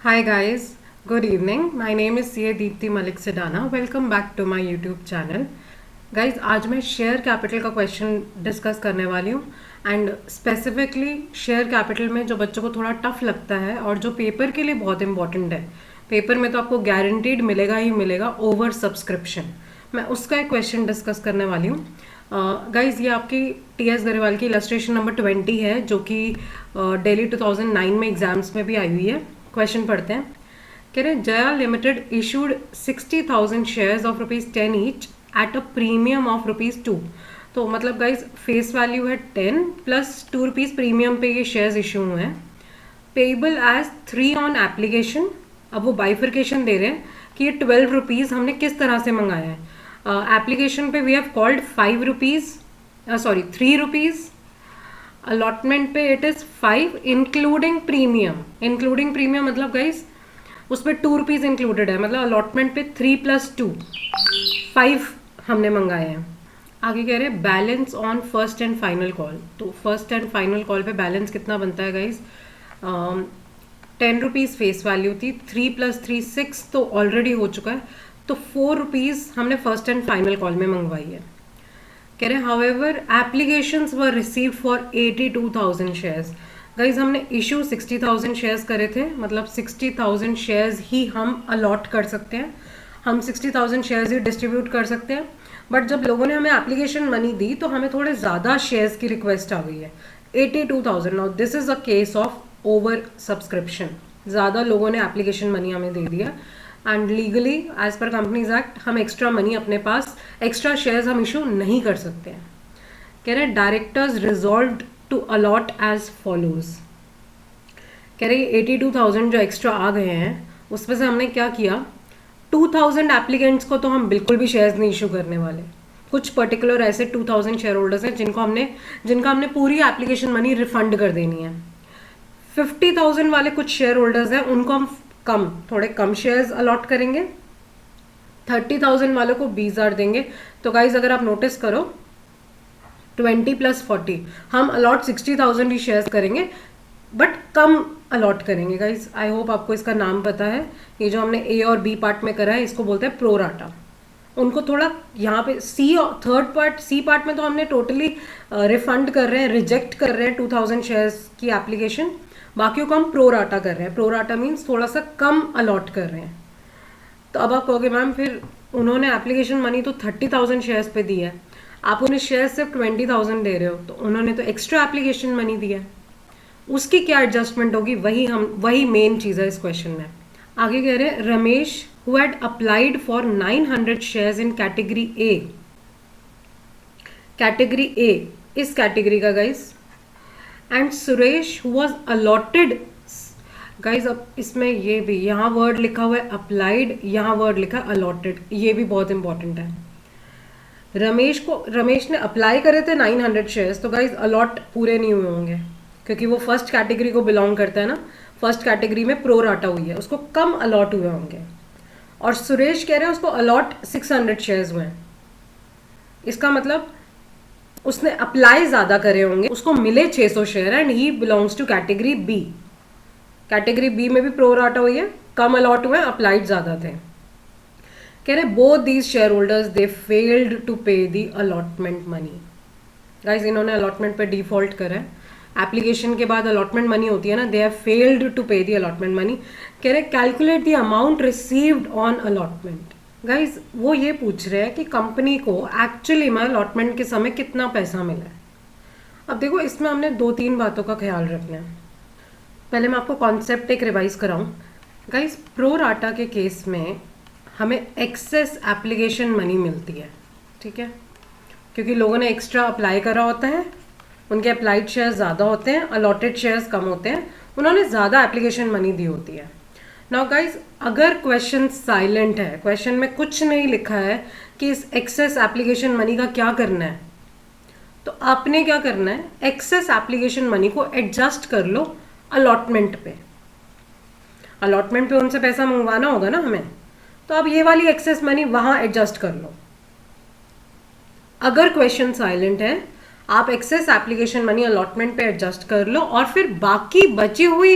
Hi guys, good evening. My name is CA Deepti Malik Sedana. Welcome back to my YouTube channel. Guys, आज मैं share capital का question discuss करने वाली हूँ and specifically share capital में जो बच्चों को थोड़ा टफ लगता है और जो पेपर के लिए बहुत इंपॉर्टेंट है। पेपर में तो आपको गारंटीड मिलेगा ही मिलेगा ओवर सब्सक्रिप्शन। मैं उसका एक क्वेश्चन डिस्कस करने वाली हूँ। गाइज ये आपकी टी एस गरेवाल की इलस्ट्रेशन नंबर 20 है जो कि दिल्ली 2009 में एग्जाम्स में भी आई हुई है। क्वेश्चन पढ़ते हैं। कह रहे Jaya limited issued 60,000 shares of ₹10 each at a premium of ₹2। तो मतलब गाइज फेस वैल्यू है 10 प्लस ₹2 प्रीमियम पे ये शेयर्स इशू हुए हैं। Payable as 3 on application. अब वो बाइफर्केशन दे रहे हैं कि ये ₹12 हमने किस तरह से मंगाया है। एप्लीकेशन पे वी हैव कॉल्ड ₹3। अलॉटमेंट पे it is 5 including premium. Including premium मतलब गाइस उस पर ₹2 इंक्लूडेड है, मतलब अलॉटमेंट पे 3 + 2 5 हमने मंगाए हैं। आगे कह रहे हैं balance on first and final call. तो फर्स्ट एंड फाइनल कॉल पे बैलेंस कितना बनता है गाइस? ₹10 फेस वैल्यू थी, 3 + 3 6 तो ऑलरेडी हो चुका है, तो ₹4 हमने फर्स्ट एंड फाइनल कॉल में मंगवाई है। कह रहे हैं however applications were receive for 82,000 shares. Guys हमने इशू 60,000 शेयर्स करे थे, मतलब 60,000 शेयर्स ही हम अलॉट कर सकते हैं, हम 60,000 शेयर्स ही डिस्ट्रीब्यूट कर सकते हैं। बट जब लोगों ने हमें एप्लीकेशन मनी दी तो हमें थोड़े ज़्यादा शेयर्स की रिक्वेस्ट आ गई है, 82,000। Now this is a case of over subscription. ज़्यादा लोगों ने एप्लीकेशन मनी हमें दे दिया and legally as per companies act हम एक्स्ट्रा मनी अपने पास, एक्स्ट्रा शेयर्स हम इशू नहीं कर सकते हैं। कह रहे हैं directors resolve to allot as follows. कह रहे 82,000 जो एक्स्ट्रा आ गए हैं उसमें से हमने क्या किया, 2,000 एप्लीकेंट्स को तो हम बिल्कुल भी शेयर्स नहीं इशू करने वाले। कुछ पर्टिकुलर ऐसे 2,000 शेयर होल्डर्स हैं जिनका हमने पूरी एप्लीकेशन मनी रिफंड कर देनी है। 50,000 वाले कुछ शेयर होल्डर्स हैं, उनको हम थोड़े कम शेयर्स अलॉट करेंगे। 30,000 वालों को 20,000 देंगे। तो गाइज अगर आप नोटिस करो 20 + 40 हम अलॉट 60,000 ही शेयर्स करेंगे, बट कम अलॉट करेंगे। गाइज आई होप आपको इसका नाम पता है। ये जो हमने ए और बी पार्ट में करा है इसको बोलते हैं प्रोराटा। उनको थोड़ा यहाँ पे सी पार्ट में तो हमने टोटली रिफंड कर रहे हैं, रिजेक्ट कर रहे हैं 2,000 शेयर्स की एप्लीकेशन। बाकियों को हम प्रोराटा कर रहे हैं। प्रोराटा मीन्स थोड़ा सा कम अलॉट कर रहे हैं। तो अब आप कहोगे मैम फिर उन्होंने एप्लीकेशन मनी तो 30,000 शेयर्स पे दी है, आप उन्हें शेयर सिर्फ 20,000 दे रहे हो, तो उन्होंने तो एक्स्ट्रा एप्लीकेशन मनी दिया है, उसकी क्या एडजस्टमेंट होगी? वही मेन चीज़ है इस क्वेश्चन में। आगे कह रहे हैं Ramesh who had applied for 900 shares in category A, इस कैटेगरी का guys, and Suresh who was allotted. Guys अब इसमें ये भी यहाँ वर्ड लिखा हुआ है अप्लाइड, यहाँ वर्ड लिखा है अलॉटेड, ये भी बहुत इंपॉर्टेंट है। रमेश ने अप्लाई करे थे 900 शेयर्स, तो गाइज अलॉट पूरे नहीं हुए होंगे क्योंकि वो फर्स्ट कैटेगरी को बिलोंग करता है ना। फर्स्ट कैटेगरी में प्रो राटा हुई है, उसको कम अलॉट हुए होंगे। और सुरेश कह रहे हैं उसको अलॉट 600 शेयर्स हुए हैं। इसका मतलब उसने अप्लाई ज़्यादा करे होंगे, उसको मिले 600 share and he belongs to category B. Category B में भी प्रो राटा हुई है, कम अलॉट हुए, अप्लाइड ज़्यादा थे। कह रहे both these share holders they failed to pay the allotment money. Guys इन्होंने अलॉटमेंट पे डिफॉल्ट करा है। एप्लीकेशन के बाद अलॉटमेंट मनी होती है ना, they have failed to pay the allotment money. कह रहे calculate the amount received on allotment. Guys वो ये पूछ रहे हैं कि कंपनी को एक्चुअली में अलॉटमेंट के समय कितना पैसा मिला है। अब देखो इसमें हमने 2-3 बातों का ख्याल रखना है। पहले मैं आपको कॉन्सेप्ट एक रिवाइज कराऊं। गाइज प्रो राटा के केस में हमें एक्सेस एप्लीकेशन मनी मिलती है, ठीक है, क्योंकि लोगों ने एक्स्ट्रा अप्लाई करा होता है, उनके अप्लाइड शेयर्स ज़्यादा होते हैं, अलॉटेड शेयर्स कम होते हैं, उन्होंने ज़्यादा एप्लीकेशन मनी दी होती है। नाउ गाइज अगर क्वेश्चन साइलेंट है, क्वेश्चन में कुछ नहीं लिखा है कि इस एक्सेस एप्लीकेशन मनी का क्या करना है, तो आपने क्या करना है, एक्सेस एप्लीकेशन मनी को एडजस्ट कर लो अलॉटमेंट पे। अलॉटमेंट पे उनसे पैसा मंगवाना होगा ना हमें, तो अब ये वाली एक्सेस मनी वहां एडजस्ट कर लो। अगर क्वेश्चन साइलेंट है आप एक्सेस एप्लीकेशन मनी अलॉटमेंट पे एडजस्ट कर लो और फिर बाकी बची हुई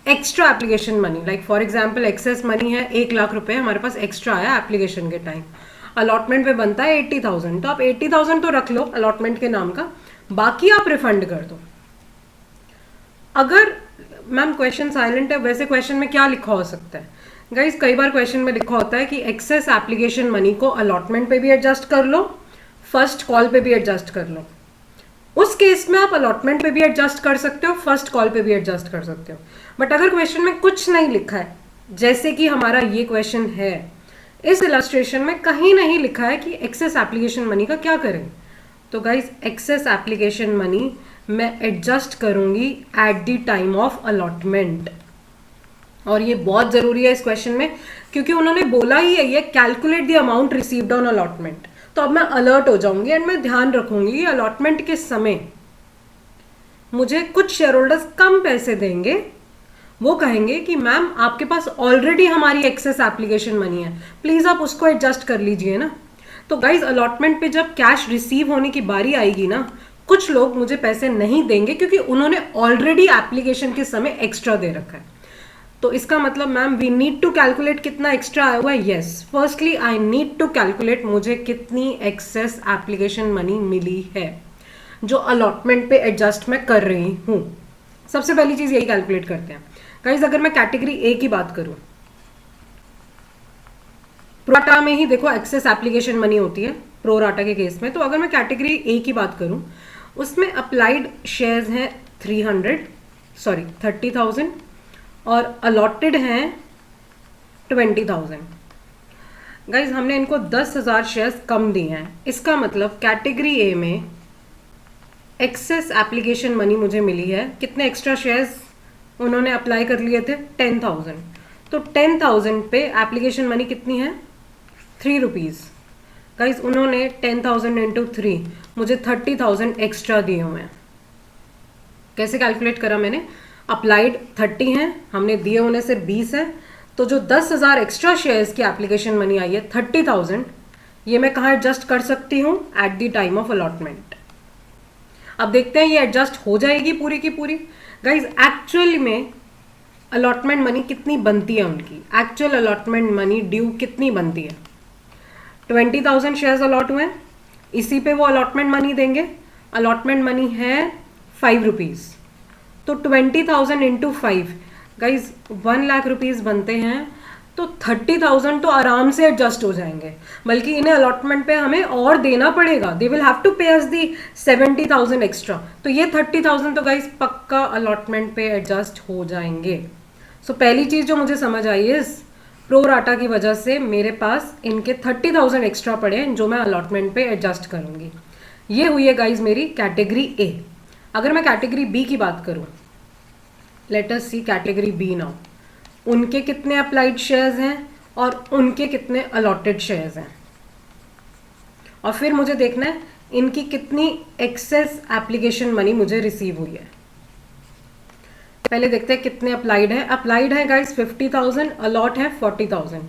extra application money, like for example excess money है 1 लाख रुपए हमारे पास एक्स्ट्रा आया एप्लीकेशन के टाइम, अलॉटमेंट पे बनता है 80,000, तो आप 80,000 तो रख लो अलॉटमेंट के नाम का, बाकी आप रिफंड कर दो। अगर मैम क्वेश्चन साइलेंट है, वैसे क्वेश्चन में क्या लिखा हो सकता है गाइज, कई बार क्वेश्चन में लिखा होता है कि एक्सेस एप्लीकेशन मनी को अलॉटमेंट पे भी एडजस्ट कर लो, फर्स्ट कॉल पे भी एडजस्ट कर लो। उस केस में आप अलॉटमेंट पे भी एडजस्ट कर सकते हो, फर्स्ट कॉल पे भी एडजस्ट कर सकते हो। बट अगर क्वेश्चन में कुछ नहीं लिखा है, जैसे कि हमारा ये क्वेश्चन है, इस इलस्ट्रेशन में कहीं नहीं लिखा है कि एक्सेस एप्लीकेशन मनी का क्या करें, तो गाइज एक्सेस एप्लीकेशन मनी मैं एडजस्ट करूंगी at the time of allotment. और ये बहुत जरूरी है इस क्वेश्चन में, क्योंकि उन्होंने बोला ही है ये calculate the amount received on allotment. तो अब मैं अलर्ट हो जाऊंगी एंड मैं ध्यान रखूंगी अलॉटमेंट के समय मुझे कुछ शेयर होल्डर्स कम पैसे देंगे, वो कहेंगे कि मैम आपके पास ऑलरेडी हमारी एक्सेस एप्लीकेशन मनी है, प्लीज आप उसको एडजस्ट कर लीजिए ना। तो गाइज अलॉटमेंट पे जब कैश रिसीव होने की बारी आएगी ना, कुछ लोग मुझे पैसे नहीं देंगे क्योंकि उन्होंने ऑलरेडी एप्लीकेशन के समय एक्स्ट्रा दे रखा है। तो इसका मतलब ma'am we need to calculate कितना एक्स्ट्रा आया हुआ है। Yes, firstly I need to calculate मुझे कितनी एक्सेस एप्लीकेशन मनी मिली है जो अलॉटमेंट पे एडजस्ट मैं कर रही हूँ। सबसे पहली चीज यही कैलकुलेट करते हैं गाइज। अगर मैं कैटेगरी ए की बात करूं, प्रोराटा में ही देखो एक्सेस एप्लीकेशन मनी होती है प्रोराटा के केस में। तो अगर मैं कैटेगरी ए की बात करूं, उसमें अप्लाइड शेयर्स हैं 30,000 और अलॉटेड हैं 20,000। गाइज हमने इनको 10,000 शेयर्स कम दिए हैं। इसका मतलब कैटेगरी ए में एक्सेस एप्लीकेशन मनी मुझे मिली है, कितने एक्स्ट्रा शेयर्स उन्होंने अप्लाई कर लिए थे, 10,000। तो 10,000 पे एप्लीकेशन मनी कितनी है, 3 रुपीज़। गाइज उन्होंने 10,000 इंटू 3 मुझे 30,000 एक्स्ट्रा दिए हुए हैं। कैसे कैलकुलेट करा मैंने, अप्लाइड 30 हैं, हमने दिए उन्हें से 20 है, तो जो 10,000 एक्स्ट्रा शेयर्स की एप्लीकेशन मनी आई है 30,000, ये मैं कहाँ एडजस्ट कर सकती हूँ, at the time of allotment. अब देखते हैं ये एडजस्ट हो जाएगी पूरी की पूरी। गाइज एक्चुअल में अलॉटमेंट मनी कितनी बनती है उनकी, एक्चुअल अलॉटमेंट मनी ड्यू कितनी बनती है, 20,000 शेयर्स अलॉट हुए हैं, इसी पे वो अलॉटमेंट मनी देंगे। अलॉटमेंट मनी है 5 रुपीज़, तो 20,000 इंटू 5 गाइज 1 लाख रुपीज़ बनते हैं। तो 30,000 तो आराम से एडजस्ट हो जाएंगे, बल्कि इन्हें अलॉटमेंट पे हमें और देना पड़ेगा, दे विल हैव टू पे अस दी 70,000 एक्स्ट्रा। तो ये 30,000 तो गाइज पक्का अलॉटमेंट पे एडजस्ट हो जाएंगे। सो पहली चीज़ जो मुझे समझ आई है, प्रोराटा की वजह से मेरे पास इनके 30,000 एक्स्ट्रा पड़े हैं जो मैं अलॉटमेंट पे एडजस्ट करूंगी। ये हुई है गाइज मेरी कैटेगरी ए। अगर मैं कैटेगरी बी की बात करूं, लेट अस सी कैटेगरी बी नाउ, उनके कितने अप्लाइड शेयर्स हैं और उनके कितने अलॉटेड शेयर्स हैं, और फिर मुझे देखना है इनकी कितनी एक्सेस एप्लीकेशन मनी मुझे रिसीव हुई है। पहले देखते हैं कितने अप्लाइड है। अप्लाइड है गाइस 50,000, अलॉट है 40,000।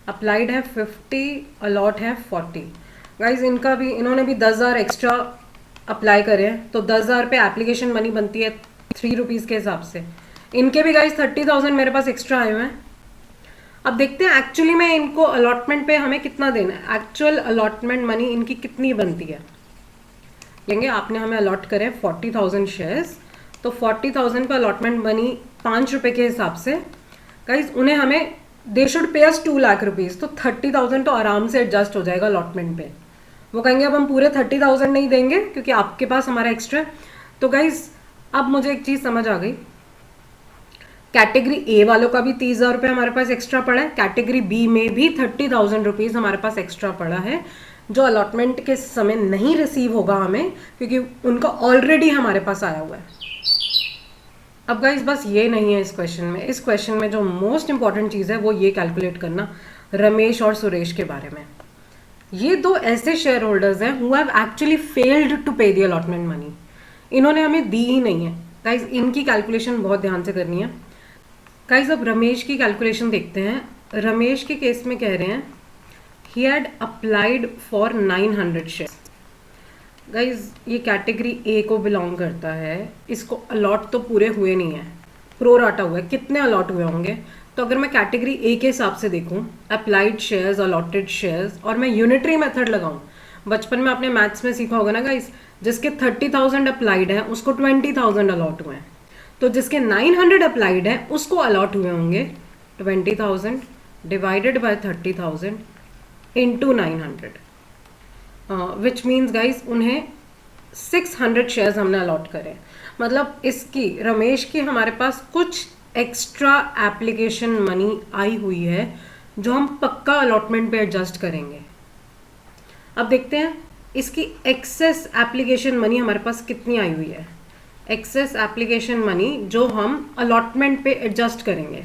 अप्लाइड है 50, अलॉट है 40। गाइस इनका भी, इन्होंने भी 10,000 एक्स्ट्रा अप्लाई करे हैं, तो 10,000 पे एप्लीकेशन मनी बनती है 3 रुपीज़ के हिसाब से। इनके भी गाइस 30,000 मेरे पास एक्स्ट्रा आए हुए हैं। अब देखते हैं एक्चुअली में इनको अलॉटमेंट पे हमें कितना देना है, एक्चुअल अलॉटमेंट मनी इनकी कितनी बनती है। लेंगे आपने हमें अलॉट करे 40,000 शेयर्स, तो 40,000 पे अलॉटमेंट मनी 5 रुपये के हिसाब से गाइज उन्हें हमें, they should pay us 2 lakh rupees. तो 30,000 तो आराम से एडजस्ट हो जाएगा अलॉटमेंट पे। वो कहेंगे अब हम पूरे 30,000 नहीं देंगे क्योंकि आपके पास हमारा एक्स्ट्रा। तो गाइज अब मुझे एक चीज़ समझ आ गई, कैटेगरी ए वालों का भी 30,000 रुपये हमारे पास एक्स्ट्रा पड़ा है, कैटेगरी बी में भी 30,000 रुपीज़ हमारे पास एक्स्ट्रा पड़ा है जो अलॉटमेंट के समय नहीं रिसीव होगा हमें, क्योंकि उनका ऑलरेडी हमारे पास आया हुआ है। अब गाइस बस ये नहीं है इस क्वेश्चन में, इस क्वेश्चन में जो मोस्ट इंपॉर्टेंट चीज़ है वो ये कैलकुलेट करना रमेश और सुरेश के बारे में। ये दो ऐसे शेयर होल्डर्स हैं who have actually failed to pay the allotment money, इन्होंने हमें दी ही नहीं है। गाइस इनकी कैलकुलेशन बहुत ध्यान से करनी है। गाइस अब रमेश की कैलकुलेशन देखते हैं। रमेश के केस में कह रहे हैं he had applied for 900 share. Guys ये कैटेगरी ए को बिलोंग करता है, इसको अलॉट तो पूरे हुए नहीं है, प्रोराटा हुआ है, कितने अलॉट हुए होंगे। तो अगर मैं कैटेगरी ए के हिसाब से देखूं, अप्लाइड शेयर्स, अलॉटेड शेयर्स, और मैं यूनिटरी मेथड लगाऊं, बचपन में आपने मैथ्स में सीखा होगा ना गाइस, जिसके 30,000 अप्लाइड है उसको 20,000 अलॉट हुए हैं। तो जिसके 900 अप्लाइड है उसको अलॉट हुए होंगे 20,000 divided by 30,000 into 900, which means guys उन्हें 600 शेयर्स हमने अलॉट करे। मतलब इसकी रमेश की हमारे पास कुछ एक्स्ट्रा एप्लीकेशन मनी आई हुई है जो हम पक्का अलॉटमेंट पे एडजस्ट करेंगे। अब देखते हैं इसकी एक्सेस एप्लीकेशन मनी हमारे पास कितनी आई हुई है, एक्सेस एप्लीकेशन मनी जो हम अलॉटमेंट पे एडजस्ट करेंगे।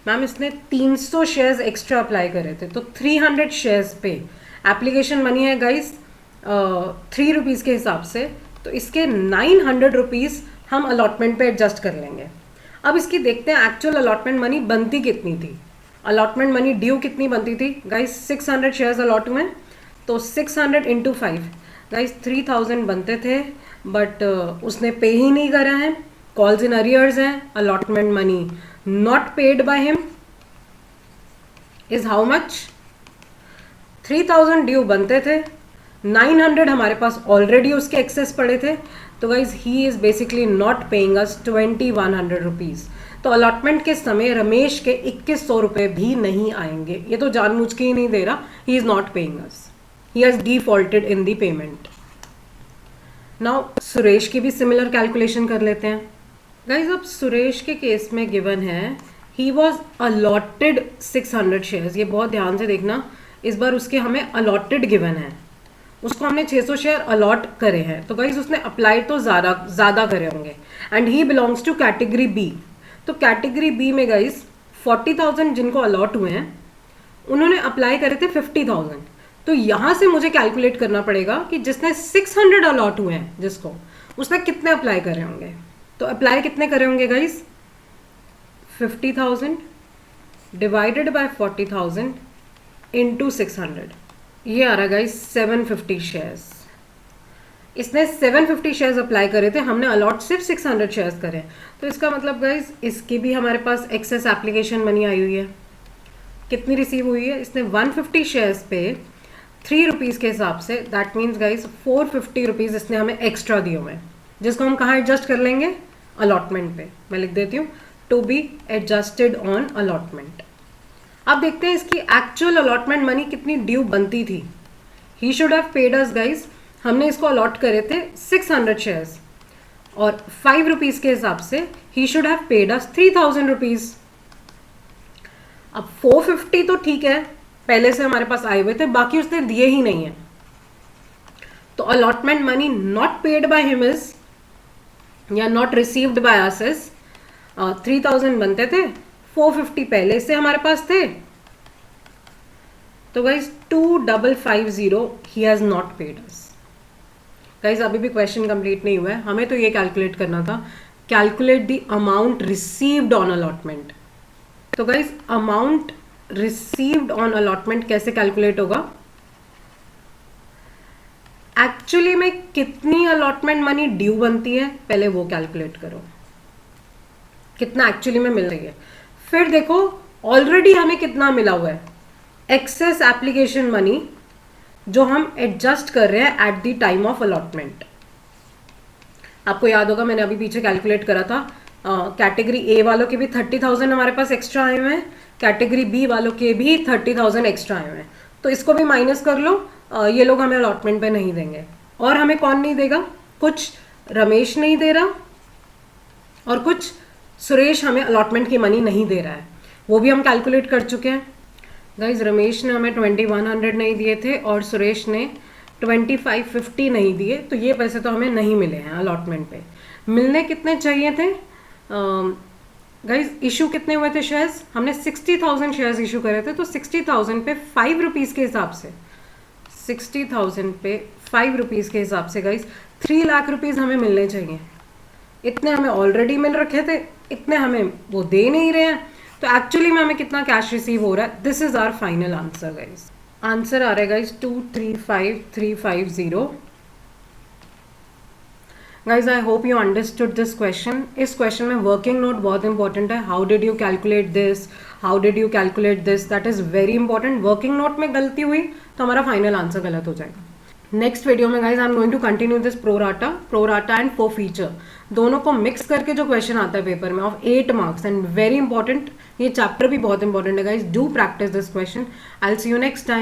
मैम इसने 300 शेयर्स एक्स्ट्रा अप्लाई करे थे, तो 300 शेयर्स पे एप्लीकेशन मनी है गाइस 3 रुपीज़ के हिसाब से, तो इसके 900 रुपीज़ हम अलॉटमेंट पे एडजस्ट कर लेंगे। अब इसकी देखते हैं एक्चुअल अलॉटमेंट मनी बनती कितनी थी। अलॉटमेंट मनी ड्यू कितनी बनती थी गाइस, 600 शेयर्स अलॉट हुए, तो 600 इंटू 5 गाइस 3000 बनते थे, बट उसने पे ही नहीं करा है, कॉल्स इन अरियर्स हैं। Allotment money not paid by him is how much, 3000 due बनते थे, 900 हमारे पास ऑलरेडी उसके एक्सेस पड़े थे, तो guys he is basically not paying us 2100 rupees. तो अलॉटमेंट के समय रमेश के 2100 रुपये भी नहीं आएंगे, ये तो जानबूझ के ही नहीं दे रहा, he is not paying us, he has defaulted in the payment. Now Suresh की भी सिमिलर कैलकुलेशन कर लेते हैं गाइज। अब सुरेश के केस में गिवन है ही वॉज अलॉटेड 600 शेयर्स, ये बहुत ध्यान से देखना, इस बार उसके हमें अलॉटेड गिवन है, उसको हमने 600 शेयर अलॉट करे हैं, तो गाइज उसने अप्लाई तो ज़्यादा करे होंगे, and he belongs to category B. तो कैटेगरी बी में गाइज 40,000 जिनको अलॉट हुए हैं उन्होंने अप्लाई करे थे 50,000, तो यहाँ से मुझे कैलकुलेट करना पड़ेगा कि जिसने 600 अलॉट हुए हैं जिसको, उसने कितने अप्लाई करे होंगे। तो अप्लाई कितने करे होंगे गाइज, 50,000 डिवाइडेड बाय 40,000 इंटू 600, ये आ रहा गाइज 750 शेयर्स। इसने 750 शेयर्स अप्लाई करे थे, हमने अलॉट सिर्फ 600 शेयर्स करे, तो इसका मतलब गाइज इसकी भी हमारे पास एक्सेस एप्लीकेशन मनी आई हुई है। कितनी रिसीव हुई है, इसने 150 शेयर्स पे 3 रुपीज़ के हिसाब से, दैट मीन्स गाइज 450 रुपीज़ इसने हमें एक्स्ट्रा दिए हुए हैं, जिसको हम कहाँ एडजस्ट कर लेंगे, अलॉटमेंट पे। मैं लिख देती हूँ to be adjusted on allotment. अब देखते हैं इसकी एक्चुअल अलॉटमेंट मनी कितनी ड्यू बनती थी। He should have paid us guys, हमने इसको अलॉट करे थे 600 शेयर्स और 5 रुपीज़ के हिसाब से ही should have paid us 3000 rupees. अब 450 तो ठीक है, पहले से हमारे पास आए हुए थे, बाकी उसने दिए ही नहीं है, तो allotment money not paid by him is, या not received by us is 3000 बनते थे, 450 पहले से हमारे पास थे, तो guys 2550 he has not paid us. Guys अभी भी क्वेश्चन कंप्लीट नहीं हुआ है, हमें तो ये कैलकुलेट करना था, calculate the amount received on allotment. तो guys amount received on allotment कैसे कैलकुलेट होगा, एक्चुअली में कितनी अलॉटमेंट मनी ड्यू बनती है पहले वो कैलकुलेट करो, कितना एक्चुअली में मिल रही है, फिर देखो ऑलरेडी हमें कितना मिला हुआ है, एक्सेस एप्लीकेशन मनी जो हम एडजस्ट कर रहे हैं at the time of allotment. आपको याद होगा मैंने अभी पीछे कैलकुलेट करा था, कैटेगरी ए वालों के भी 30,000 हमारे पास एक्स्ट्रा आए हुए हैं, कैटेगरी बी वालों के भी 30,000 एक्स्ट्रा आए हुए हैं, तो इसको भी माइनस कर लो, ये लोग हमें अलॉटमेंट पे नहीं देंगे। और हमें कौन नहीं देगा, कुछ रमेश नहीं दे रहा और कुछ सुरेश हमें अलॉटमेंट की मनी नहीं दे रहा है, वो भी हम कैलकुलेट कर चुके हैं। गाइज रमेश ने हमें 2100 नहीं दिए थे और सुरेश ने 2550 नहीं दिए, तो ये पैसे तो हमें नहीं मिले हैं अलॉटमेंट पे। मिलने कितने चाहिए थे गाइज, इशू कितने हुए थे शेयर्स, हमने 60,000 शेयर्स इशू करे थे, तो 60,000 पे 5 रुपीज़ के हिसाब से, 60,000 पे 5 रुपीज़ के हिसाब से गाइज 3 लाख रुपीज़ हमें मिलने चाहिए। इतने हमें ऑलरेडी मिल रखे थे, इतने हमें वो दे नहीं रहे हैं, तो एक्चुअली में हमें कितना कैश रिसीव हो रहा है, this is our final answer guys. Answer आ रहा है guys 235350। Guys I hope you understood this question. इस क्वेश्चन में वर्किंग नोट बहुत इंपॉर्टेंट है. How did you calculate this, how did you calculate this, that is very important. Working note में गलती हुई तो हमारा फाइनल आंसर गलत हो जाएगा. नेक्स्ट वीडियो में guys I am going to continue this pro rata and forfeiture. दोनों को मिक्स करके जो क्वेश्चन आता है पेपर में of 8 marks and very important. ये चैप्टर भी बहुत इंपॉर्टेंट है guys. Do practice this question. I will see you next time.